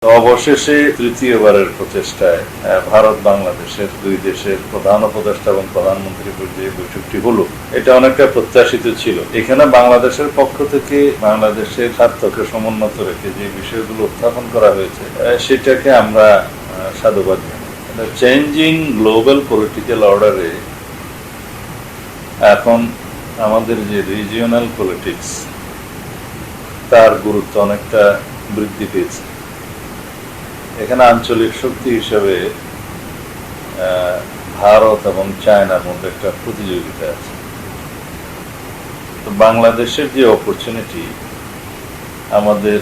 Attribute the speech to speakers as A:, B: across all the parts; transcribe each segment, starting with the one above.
A: অবশেষে তৃতীয়বারের প্রচেষ্টায় ভারত বাংলাদেশের দুই দেশের প্রধান উপদেষ্টা এবং প্রধানমন্ত্রী পর্যায়ে বৈঠকটি হলো। এটা অনেকটা প্রত্যাশিত ছিল। এখানে বাংলাদেশের পক্ষ থেকে বাংলাদেশের স্বার্থকে সমুন্নত রেখে যে বিষয়গুলো উত্থাপন করা হয়েছে সেটাকে আমরা সাধুবাদ জানাই। চেঞ্জিং গ্লোবাল পলিটিক্যাল অর্ডারে এখন আমাদের যে রিজিওনাল পলিটিক্স তার গুরুত্ব অনেকটা বৃদ্ধি পেয়েছে। এখানে আঞ্চলিক শক্তি হিসেবে ভারত এবং চায়নার মধ্যে একটা প্রতিযোগিতা আছে। তো বাংলাদেশের যে অপরচুনিটি আমাদের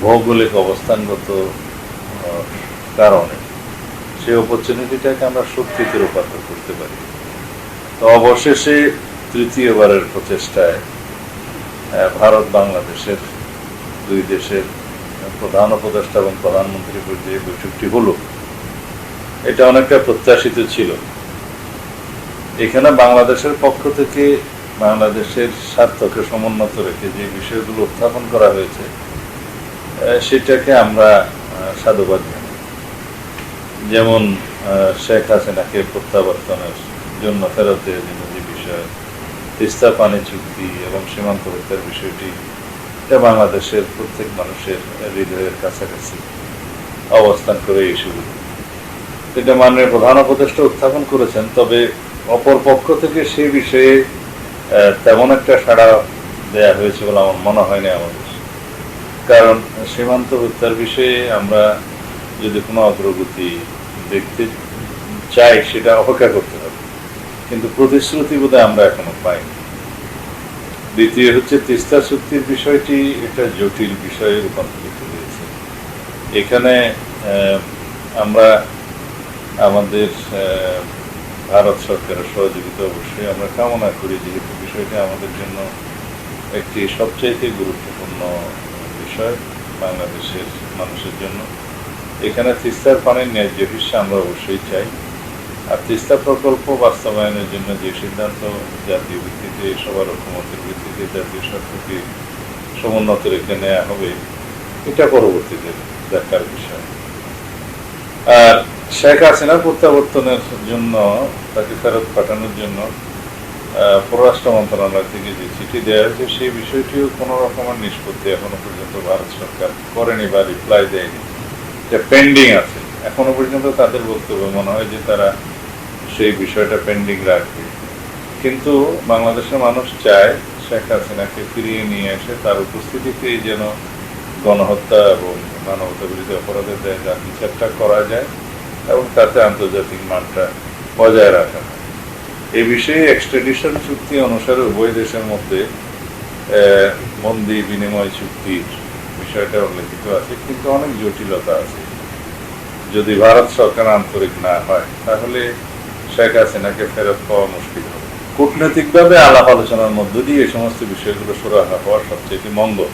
A: ভৌগোলিক অবস্থানগত কারণে সেই অপরচুনিটিটাকে আমরা শক্তিতে রূপান্তর করতে পারি। তো অবশেষে তৃতীয়বারের প্রচেষ্টায় ভারত বাংলাদেশের দুই দেশের প্রধান উপদেষ্টা এবং প্রধানমন্ত্রী পর্যায়ে বৈঠকটি হলো। এটা অনেকটা প্রত্যাশিত ছিল। এখানে বাংলাদেশের পক্ষ থেকে বাংলাদেশের স্বার্থকে সমুন্নত রেখে যে বিষয়গুলো উত্থাপন করা হয়েছে সেটাকে আমরা সাধুবাদ জানাই। যেমন শেখ হাসিনাকে প্রত্যাবর্তনের জন্য ফেরত দেওয়ার জন্য যে বিষয়, তিস্তা পানি চুক্তি এবং সীমান্তবর্তীর বিষয়টি, এটা বাংলাদেশের প্রত্যেক মানুষের হৃদয়ের কাছাকাছি অবস্থান করে এই সুযোগ। এটা মাননীয় প্রধান উপদেষ্টা উত্থাপন করেছেন, তবে অপর পক্ষ থেকে সেই বিষয়ে তেমন একটা সাড়া দেয়া হয়েছে বলে আমার মনে হয় না আমাদের। কারণ সীমান্তবর্তীর বিষয়ে আমরা যদি কোনো অগ্রগতি দেখতে চাই সেটা অপেক্ষা করতে হবে, কিন্তু প্রতিশ্রুতি বোধহয় আমরা এখনো পাইনি। দ্বিতীয় হচ্ছে তিস্তা চুক্তির বিষয়টি একটা জটিল বিষয়ে রূপান্তরিত হয়েছে। এখানে আমরা আমাদের ভারত সরকারের সহযোগিতা অবশ্যই আমরা কামনা করি, যেহেতু বিষয়টি আমাদের জন্য একটি সবচাইতে গুরুত্বপূর্ণ বিষয় বাংলাদেশের মানুষের জন্য। এখানে তিস্তার পানির ন্যায্য হিস্যা আমরা অবশ্যই চাই। আর তিস্তা প্রকল্প বাস্তবায়নের জন্য যে সিদ্ধান্ত জাতীয় ভিত্তিতে সবার ঐকমত্যের ভিত্তিতে জাতীয় স্বার্থকে সমুন্নত রেখে নেওয়া হবে, এটা পরবর্তীতে দেখার বিষয়। আর শেখ হাসিনার প্রত্যাবর্তনের জন্য, তাকে ফেরত পাঠানোর জন্য পররাষ্ট্র মন্ত্রণালয় থেকে যে চিঠি দেওয়া হয়েছে সেই বিষয়টিও কোনো রকমের নিষ্পত্তি এখনো পর্যন্ত ভারত সরকার করেনি বা রিপ্লাই দেয়নি, যে পেন্ডিং আছে। এখনো পর্যন্ত তাদের বক্তব্য মনে হয় যে তারা সেই বিষয়টা পেন্ডিং রাখবে। কিন্তু বাংলাদেশের মানুষ চায় শেখ হাসিনাকে ফিরিয়ে নিয়ে এসে তার উপস্থিতিতেই যেন গণহত্যা এবং মানবতা বিরোধী অপরাধের যা বিচারটা করা যায় এবং তাতে আন্তর্জাতিক মানটা বজায় রাখা হয়। এই বিষয়ে এক্সট্রাডিশন চুক্তি অনুসারে উভয় দেশের মধ্যে বন্দি বিনিময় চুক্তির বিষয়টা উল্লেখিত আছে, কিন্তু অনেক জটিলতা আছে। যদি ভারত সরকার আন্তরিক না হয় তাহলে শেখ হাসিনাকে ফেরত পাওয়া মুশকিল হবে। কূটনৈতিকভাবে আলাপ আলোচনার মধ্য দিয়ে এই সমস্ত বিষয়গুলো সুরাহা হওয়ার সবচেয়ে মঙ্গল।